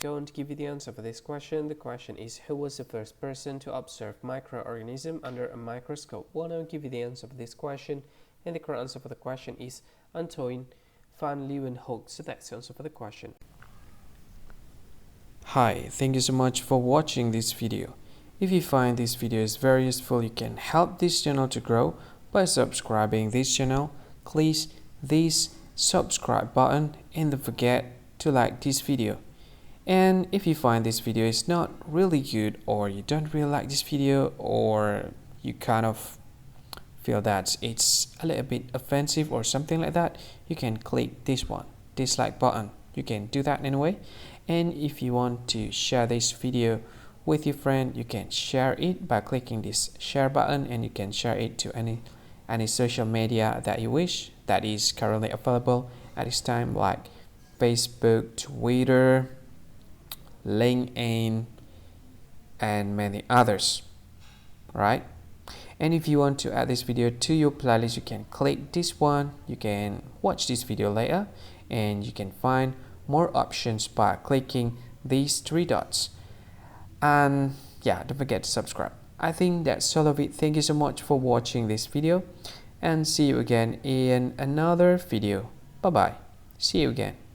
Going to give you the answer for this question. The question is, who was the first person to observe microorganism under a microscope? Well, I'll give you the answer for this question, and the correct answer for the question is Antoine van Leeuwenhoek. So that's the answer for the question. Hi, thank you so much for watching this video. If you find this video is very useful, you can help this channel to grow by subscribing this channel. Please this subscribe button and don't forget to like this video. And if you find this video is not really good, or you don't really like this video, or you kind of feel that it's a little bit offensive or something like that, you can click this one, dislike button. You can do that anyway. And if you want to share this video with your friend, you can share it by clicking this share button, and you can share it to any social media that you wish that is currently available at this time, like Facebook, Twitter, LinkedIn, and many others, right? And if you want to add this video to your playlist, you can click this one. You can watch this video later, and you can find more options by clicking these three dots. And yeah, don't forget to subscribe. I think that's all of it. Thank you so much for watching this video, and see you again in another video. Bye bye. See you again.